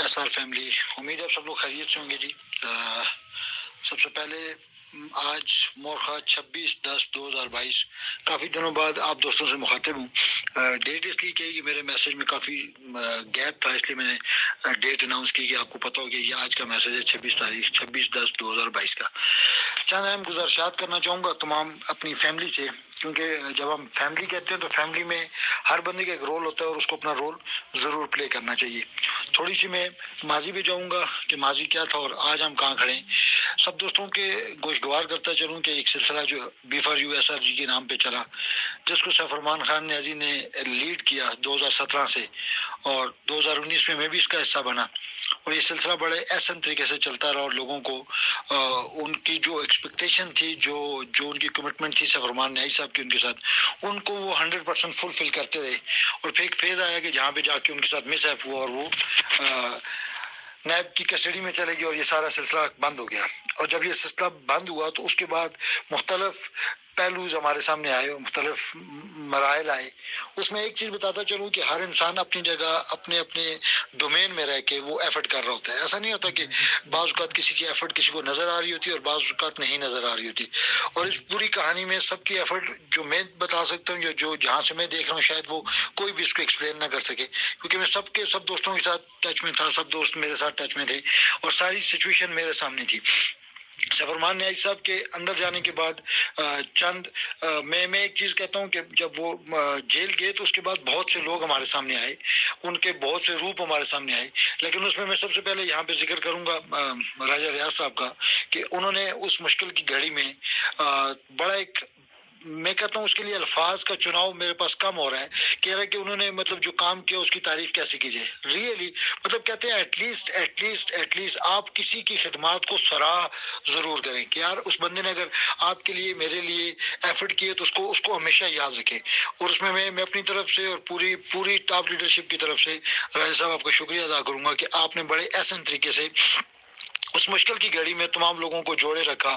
SR family, उम्मीद है सब लोग खैरियत से होंगे जी। सबसे पहले आज मोरखा 26/10/2022, काफ़ी दिनों बाद आप दोस्तों से मुखातिब हूँ। डेट इसलिए कही कि मेरे मैसेज में काफ़ी गैप था, इसलिए मैंने डेट अनाउंस की कि आपको पता हो कि ये आज का मैसेज है 26/10/2022 का। चंद अहम गुजारिशात करना चाहूँगा तमाम अपनी फैमिली से, क्योंकि जब हम फैमिली कहते हैं तो फैमिली में हर बंदे का एक रोल होता है और उसको अपना रोल ज़रूर प्ले करना चाहिए। थोड़ी सी मैं माजी भी जाऊँगा कि माजी क्या था और आज हम कहाँ खड़े हैं। सब दोस्तों के गोशगवार करता चलूँ कि एक सिलसिला जो B4U SRG के नाम पे चला, जिसको सफरमान खान न्याजी ने लीड किया 2017 से, और 2019 में मैं भी इसका हिस्सा बना, और ये सिलसिला बड़े एहसन तरीके से चलता रहा और लोगों को उनकी जो एक्सपेक्टेशन थी, जो उनकी कमिटमेंट थी सफरमान न्याजी साहब की उनके साथ, उनको वो 100% फुलफिल करते रहे। और फिर एक फेज आया कि जहाँ पे जाके उनके साथ मिसहैप हुआ और वो नायब की कस्टडी में चले गए और ये सारा सिलसिला बंद हो गया। और जब ये सिलसिला बंद हुआ तो उसके बाद मुख्तलिफ पहलूज हमारे सामने आए और मुख्तलिफ मराइल आए। उसमें एक चीज बताता चलूँ कि हर इंसान अपनी जगह अपने अपने डोमेन में रह के वो एफर्ट कर रहा होता है। ऐसा नहीं होता कि बाज़ औक़ात किसी की एफर्ट किसी को नजर आ रही होती है और बाज़ औक़ात नहीं नजर आ रही होती। और इस पूरी कहानी में सबकी एफर्ट जो मैं बता सकता हूँ, जो जहाँ से मैं देख रहा हूँ, शायद वो कोई भी इसको एक्सप्लेन ना कर सके, क्योंकि मैं सब दोस्तों के साथ टच में था, सब दोस्त मेरे साथ टच में थे और सारी सिचुएशन मेरे सामने थी। सफरमान न्याजी साहब के अंदर जाने के बाद मैं एक चीज कहता हूं कि जब वो जेल गए तो उसके बाद बहुत से लोग हमारे सामने आए, उनके बहुत से रूप हमारे सामने आए, लेकिन उसमें मैं सबसे पहले यहाँ पे जिक्र करूंगा राजा रियाज साहब का, कि उन्होंने उस मुश्किल की घड़ी में बड़ा एक, मैं कहता हूँ उसके लिए अल्फाज का चुनाव मेरे पास कम हो रहा है, कह रहा है कि उन्होंने मतलब जो काम किया उसकी तारीफ कैसे की जाए। रियली मतलब कहते हैं एटलीस्ट आप किसी की खिदमत को सराह जरूर करें कि यार उस बंदे ने अगर आपके लिए मेरे लिए एफर्ट किए तो उसको हमेशा याद रखें। और उसमें मैं अपनी तरफ से और पूरी टॉप लीडरशिप की तरफ से राजा साहब आपका शुक्रिया अदा करूंगा कि आपने बड़े एहसन तरीके से उस मुश्किल की घड़ी में तमाम लोगों को जोड़े रखा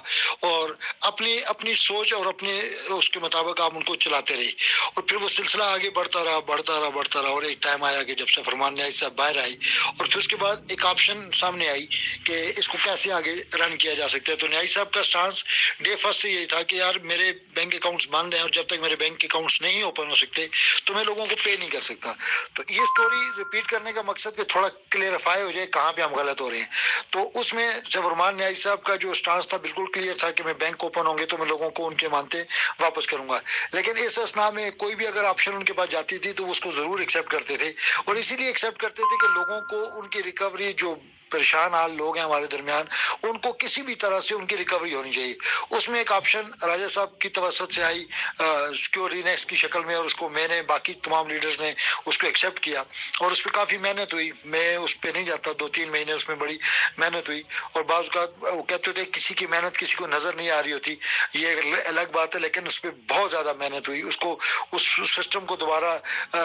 और अपनी सोच और अपने उसके मुताबिक आप उनको चलाते रहे। और फिर वो सिलसिला आगे बढ़ता रहा और एक टाइम आया कि जब सफरमान न्याजी साहब बाहर आई और फिर उसके बाद एक ऑप्शन सामने आई कि इसको कैसे आगे रन किया जा सकता है। तो न्याजी साहब का स्टांस डे फर्स्ट से यही था कि यार मेरे बैंक अकाउंट्स बंद हैं और जब तक मेरे बैंक अकाउंट्स नहीं ओपन हो सकते तो मैं लोगों को पे नहीं कर सकता। तो ये स्टोरी रिपीट करने का मकसद कि थोड़ा क्लियरिफाई हो जाए कहाँ पे हम गलत हो रहे हैं। तो उसमें सफरमान न्याजी साहब का जो स्टांस था बिल्कुल क्लियर था कि मैं बैंक ओपन होंगे तो मैं लोगों को उनके मानते वापस करूंगा, लेकिन इस असना में कोई भी अगर ऑप्शन उनके पास जाती थी तो उसको जरूर एक्सेप्ट करते थे। और इसीलिए एक्सेप्ट करते थे कि लोगों को उनकी रिकवरी, जो परेशान हाल लोग हैं हमारे दरमियान, उनको किसी भी तरह से उनकी रिकवरी होनी चाहिए। उसमें एक ऑप्शन राजा साहब की तवसत से आई सिक्योरिटी नेक्स्ट की शक्ल में, और उसको मैंने बाकी तमाम लीडर्स ने उसको एक्सेप्ट किया और उस पर काफी मेहनत हुई। मैं उस पर नहीं जाता, 2-3 महीने उसमें बड़ी मेहनत हुई। और बाज़ वो कहते थे किसी की मेहनत किसी को नजर नहीं आ रही होती, ये अलग बात है, लेकिन उस पर बहुत ज्यादा मेहनत हुई। उसको उस सिस्टम को दोबारा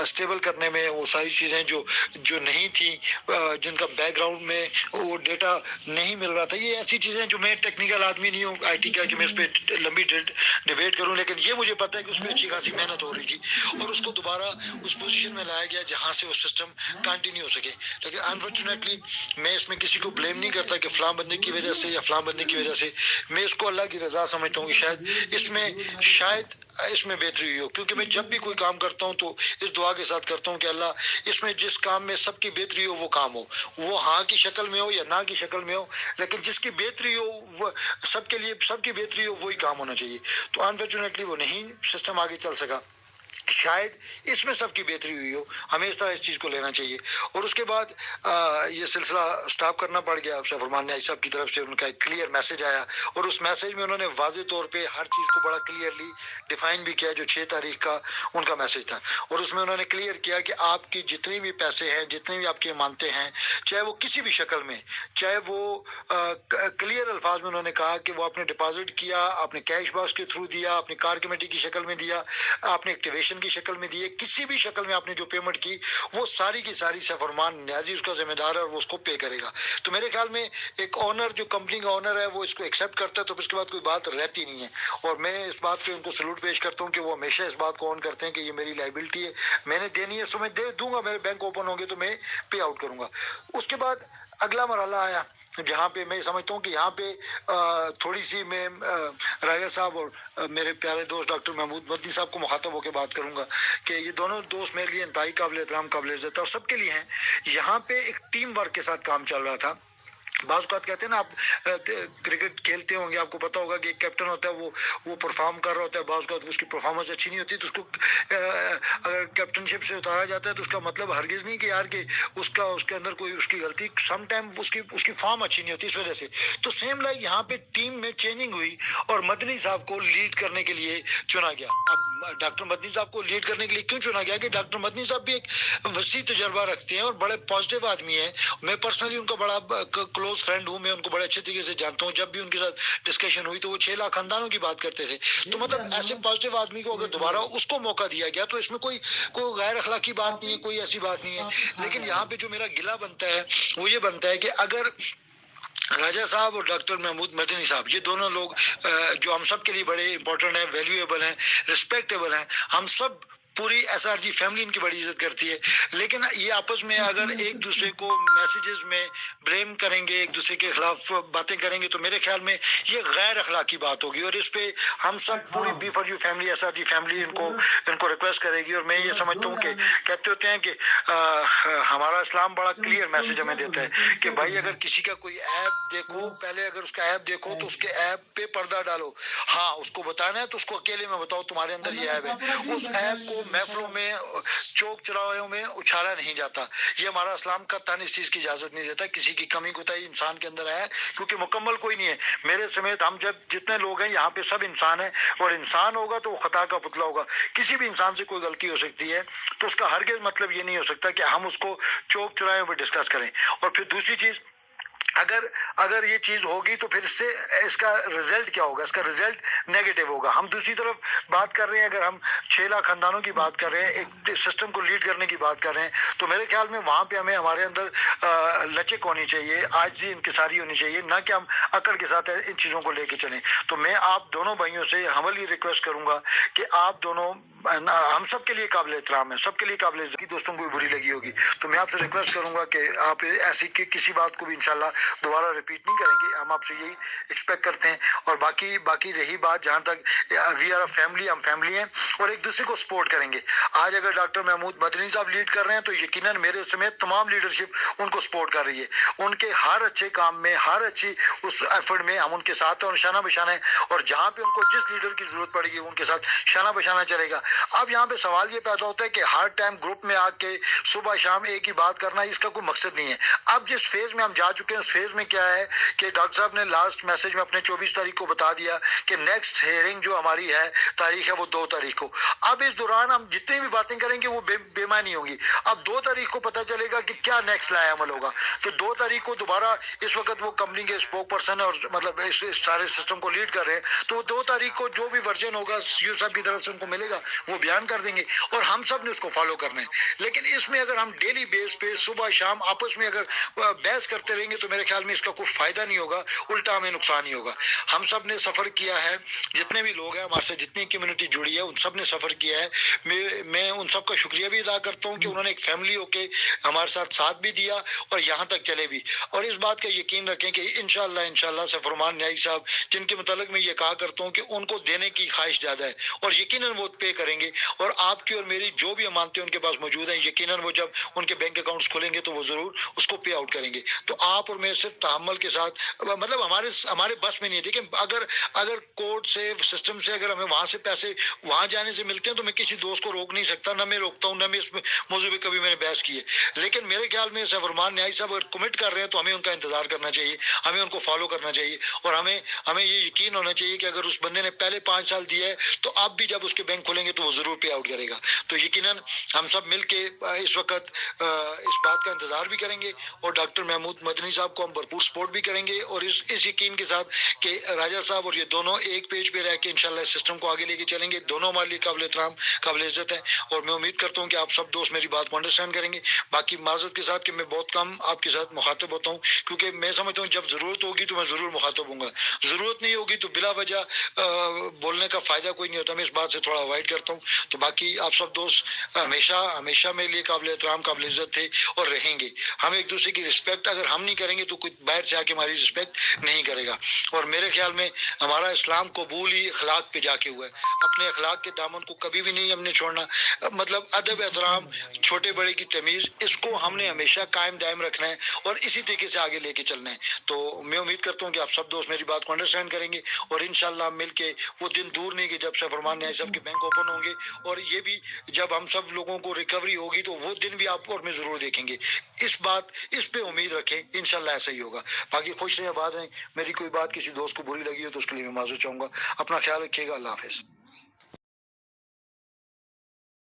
स्टेबल करने में वो सारी चीजें जो नहीं थी, जिनका बैकग्राउंड में वो डेटा नहीं मिल रहा था, ये ऐसी चीजें जो, मैं टेक्निकल आदमी नहीं हूँ IT का कि मैं इस पर लंबी डिबेट करूं, लेकिन ये मुझे पता है कि उसमें अच्छी खासी मेहनत हो रही थी और उसको दोबारा उस पोजीशन में लाया गया जहां से वो सिस्टम कंटिन्यू हो सके। लेकिन अनफॉर्चुनेटली मैं इसमें किसी को ब्लेम नहीं करता कि फलां बंदे की वजह से या फलां बंदे की वजह से, मैं इसको अल्लाह की रजा समझता हूँ कि शायद इसमें बेहतरी हुई हो। क्योंकि मैं जब भी कोई काम करता हूँ तो इस दुआ के साथ करता हूँ कि अल्लाह इसमें जिस काम में सबकी बेहतरी हो वो काम हो, वो हाँ की शक्ल में हो या ना की शक्ल में हो, लेकिन जिसकी बेहतरी हो वो सबके लिए, सबकी बेहतरी हो, वही काम होना चाहिए। तो अनफॉर्चुनेटली वो नहीं सिस्टम आगे चल सका, शायद इसमें सबकी बेहतरी हुई हो, हमें इस तरह इस चीज को लेना चाहिए। और उसके बाद ये सिलसिला स्टॉप करना पड़ गया। सफरमान न्याजी साहब की तरफ से उनका एक क्लियर मैसेज आया और उस मैसेज में उन्होंने वाज़े तौर पे हर चीज को बड़ा क्लियरली डिफाइन भी किया, जो 6 तारीख का उनका मैसेज था। और उसमें उन्होंने क्लियर किया कि आपकी जितनी भी पैसे हैं, जितनी भी आपकी मानते हैं, चाहे वो किसी भी शक्ल में, चाहे वो क्लियर अल्फाज में उन्होंने कहा कि वो आपने डिपॉजिट किया, आपने कैश बॉक्स के थ्रू दिया, आपने कार कमेटी की शक्ल में दिया, आपने एक्टिवेट एलिवेशन की शक्ल में दी है, किसी भी शक्ल में आपने जो पेमेंट की वो सारी की सारी सैफुरमान न्याजी उसका जिम्मेदार है और वो उसको पे करेगा। तो मेरे ख्याल में एक ऑनर जो कंपनी का ऑनर है वो इसको एक्सेप्ट करता है तो उसके बाद कोई बात रहती नहीं है। और मैं इस बात पे उनको सलूट पेश करता हूँ कि वो हमेशा इस बात को ऑन करते हैं कि ये मेरी लाइबिलिटी है, मैंने देनी है सो मैं दे दूंगा, मेरे बैंक ओपन होंगे तो मैं पे आउट करूंगा। उसके बाद अगला मरहला आया जहाँ पे मैं समझता हूँ कि यहाँ पे थोड़ी सी मैं राजा साहब और मेरे प्यारे दोस्त डॉक्टर महमूद मदनी साहब को मुखातब होकर बात करूंगा कि ये दोनों दोस्त मेरे लिए इंतहाई काबिल एहतराम काबिल इज्जत और सबके लिए हैं। यहाँ पे एक टीम वर्क के साथ काम चल रहा था। बाज़ औक़ात कहते हैं ना, आप क्रिकेट खेलते होंगे, आपको पता होगा कि एक कैप्टन होता है वो परफॉर्म कर रहा होता है, बाज़ औक़ात उसकी परफॉर्मेंस अच्छी नहीं होती तो उसको अगर कैप्टनशिप से उतारा जाता है तो उसका मतलब हरगिज़ नहीं कि यार कि उसके अंदर कोई उसकी गलती, सम टाइम उसकी फॉर्म अच्छी नहीं होती इस वजह से। तो सेम लाइक यहाँ पे टीम में चेंजिंग हुई और मदनी साहब को लीड करने के लिए चुना गया। अब डॉक्टर मदनी साहब को लीड करने के लिए क्यों चुना गया कि डॉक्टर मदनी साहब भी एक वसी तजर्बा रखते हैं और बड़े पॉजिटिव आदमी हैं। मैं पर्सनली उनका बड़ा क्लोज फ्रेंड हूँ, मैं उनको बड़े अच्छे तरीके से जानता हूँ। जब भी उनके साथ डिस्कशन हुई तो वो 6 लाख खानदानों की बात करते थे। तो मतलब ऐसे पॉजिटिव आदमी को अगर दोबारा उसको मौका दिया गया तो इसमें कोई गैर अखलाकी बात नहीं है, कोई ऐसी बात नहीं है। लेकिन यहाँ पे जो मेरा गिला बनता है वो ये बनता है कि अगर राजा साहब और डॉक्टर महमूद मदनी साहब ये दोनों लोग जो हम सब के लिए बड़े इंपॉर्टेंट हैं, वैल्यूएबल हैं, रिस्पेक्टेबल हैं, हम सब पूरी एसआरजी फैमिली इनकी बड़ी इज्जत करती है, लेकिन ये आपस में अगर एक दूसरे को मैसेजेस में ब्लेम करेंगे, एक दूसरे के खिलाफ बातें करेंगे तो मेरे ख्याल में ये गैर अखलाकी बात होगी और इस पे हम सब पूरी B for you family, S R G family इनको रिक्वेस्ट करेगी। और मैं ये समझता हूँ कि कहते होते हैं कि हमारा इस्लाम बड़ा क्लियर मैसेज हमें देता है कि भाई अगर किसी का कोई ऐप देखो, पहले अगर उसका ऐप देखो तो उसके ऐप पे पर्दा डालो। हाँ, उसको बताना है तो उसको अकेले में बताओ तुम्हारे अंदर ये ऐप है। उस ऐप को महफिलों में, चौक चौराहों में उछाला नहीं जाता। ये हमारा इस्लाम का तान इस चीज की इजाजत नहीं देता। किसी की कमी कोताही इंसान के अंदर है क्योंकि मुकम्मल कोई नहीं है। मेरे समेत हम जब जितने लोग हैं यहाँ पे सब इंसान है और इंसान होगा तो वो खता का पुतला होगा। किसी भी इंसान से कोई गलती हो सकती है तो उसका हरगिज मतलब ये नहीं हो सकता कि हम उसको चौक चौराहे पर डिस्कस करें। और फिर दूसरी चीज, अगर ये चीज होगी तो फिर इससे इसका रिजल्ट क्या होगा? इसका रिजल्ट नेगेटिव होगा। हम दूसरी तरफ बात कर रहे हैं, अगर हम 6 लाख खानदानों की बात कर रहे हैं, एक सिस्टम को लीड करने की बात कर रहे हैं, तो मेरे ख्याल में वहां पे हमें हमारे अंदर लचक होनी चाहिए, आजिज़ी इंकिसारी होनी चाहिए, ना कि हम अकड़ के साथ इन चीजों को लेके चलें। तो मैं आप दोनों भाइयों से हम्बली रिक्वेस्ट करूंगा कि आप दोनों, हम सब के लिए काबिल एहतराम है, सबके लिए काबिल इज्जत, दोस्तों को भी बुरी लगी होगी तो मैं आपसे रिक्वेस्ट करूंगा कि आप ऐसी किसी बात को भी इंशाल्लाह दोबारा रिपीट नहीं करेंगे। हम आपसे यही एक्सपेक्ट करते हैं। और बाकी रही बात, जहां तक वी आर अ फैमिली, हम फैमिली हैं और एक दूसरे को सपोर्ट करेंगे। आज अगर डॉक्टर महमूद मदनी साहब लीड कर रहे हैं तो यकीनन मेरे समेत तमाम लीडरशिप उनको सपोर्ट कर रही है। उनके हर अच्छे काम में, हर अच्छी उस एफर्ट में हम उनके साथ हैं और शाना बशाना है। और जहां पे उनको जिस लीडर की जरूरत पड़ेगी उनके साथ शाना बशाना चलेगा। अब यहाँ पे सवाल ये पैदा होता है कि हर टाइम ग्रुप में आके सुबह शाम एक ही बात करना, इसका कोई मकसद नहीं है। अब जिस फेज में हम जा चुके हैं उस फेज में क्या है कि डॉक्टर साहब ने लास्ट मैसेज में अपने 24 तारीख को बता दिया कि नेक्स्ट हियरिंग जो हमारी है तारीख है वो 2 तारीख को। अब इस दौरान हम जितनी भी बातें करेंगे वो बेमानी होंगी। अब 2 तारीख को पता चलेगा कि क्या नेक्स्ट लाया अमल होगा। तो 2 तारीख को दोबारा, इस वक्त वो कंपनी के स्पोक पर्सन है और मतलब इस सारे सिस्टम को लीड कर रहे हैं, तो 2 तारीख को जो भी वर्जन होगा सीईओ साहब की तरफ से उनको मिलेगा वो बयान कर देंगे और हम सब ने उसको फॉलो करना है। लेकिन इसमें अगर हम डेली बेस पे सुबह शाम आपस में अगर बहस करते रहेंगे तो मेरे ख्याल में इसका कोई फायदा नहीं होगा, उल्टा हमें नुकसान ही होगा। हम सब ने सफर किया है, जितने भी लोग हैं हमारे से, जितनी कम्युनिटी जुड़ी है, उन सब ने सफर किया है। मैं उन सब का शुक्रिया भी अदा करता हूँ कि उन्होंने एक फैमिली होके हमारे साथ भी दिया और यहाँ तक चले भी। और इस बात का यकीन रखें कि इंशाल्लाह सफरमान न्याई साहब, जिनके मुतालिक मैं ये कहा करता हूँ कि उनको देने की ख्वाहिश ज्यादा है और यकीनन वो पे करेंगे। और आपकी और मेरी जो भी अमानतें उनके पास मौजूद हैं, यकीनन वो जब उनके बैंक अकाउंट्स खुलेंगे तो वो जरूर उसको पे आउट करेंगे। तो आप और मैं सिर्फ तहम्मुल के साथ, मतलब हमारे बस में नहीं है। देखिए, अगर कोर्ट से, सिस्टम से अगर हमें वहां से पैसे वहां जाने से मिलते हैं तो मैं किसी दोस्त को रोक नहीं सकता, ना मैं रोकता हूँ, ना मैं इस मौजूद पे कभी मैंने बहस की है। लेकिन मेरे ख्याल में सफरमान न्याई साहब अगर कमिट कर रहे हैं तो हमें उनका इंतजार करना चाहिए, हमें उनको फॉलो करना चाहिए और हमें ये यकीन होना चाहिए कि अगर उस बंदे ने पहले 5 साल दिया है तो अब भी जब उसके बैंक खुलेंगे तो वो जरूर पे आउट करेगा। तो यकीनन हम सब मिलके इस वक्त इस बात का इंतजार भी करेंगे और डॉक्टर महमूद मदनी साहब आपको हम भरपूर सपोर्ट भी करेंगे और इस यकीन के साथ कि राजा साहब और ये दोनों एक पेज पे रह के इंशाल्लाह सिस्टम को आगे लेके चलेंगे। दोनों हमारे लिए काबिल एहतराम काबिल इज्जत है और मैं उम्मीद करता हूँ कि आप सब दोस्त मेरी बात को अंडरस्टैंड करेंगे। बाकी माजरत के साथ कि मैं बहुत कम आपके साथ मुखातिब होता हूँ, क्योंकि मैं समझता हूँ जब जरूरत होगी तो मैं जरूर मुखातिब हूँ, जरूरत नहीं होगी तो बिला वजह बोलने का फायदा कोई नहीं होता। मैं इस बात से थोड़ा अवॉइड करता हूँ। तो बाकी आप सब दोस्त हमेशा हमेशा मेरे लिए काबिल एहतराम काबिल इज्जत थे और रहेंगे। हम एक दूसरे की रिस्पेक्ट अगर हम नहीं करेंगे तो कोई बाहर से आके हमारी रिस्पेक्ट नहीं करेगा। और मेरे ख्याल में हमारा इस्लाम कबूल ही अखलाक पे जाके हुआ है। अपने अखलाक के दामन को कभी भी नहीं हमने छोड़ना, मतलब अदब एहतराम छोटे बड़े की तमीज, इसको हमने हमेशा कायम दायम रखना है और इसी तरीके से आगे लेके चलना है। तो मैं उम्मीद करता हूँ कि आप सब दोस्त मेरी बात को अंडरस्टैंड करेंगे और इंशाल्लाह मिलके वो दिन दूर नहीं कि जब सफरमान न्याय साहब के बैंक ओपन होंगे और ये भी जब हम सब लोगों को रिकवरी होगी तो वो दिन भी आप और मैं जरूर देखेंगे। इस पे उम्मीद रखें, इंशाल्लाह ऐसा ही होगा। बाकी खुश रहें, आबाद रहें। मेरी कोई बात किसी दोस्त को बुरी लगी हो तो उसके लिए मैं माजूर चाहूंगा। अपना ख्याल रखिएगा। अल्लाह हाफिज।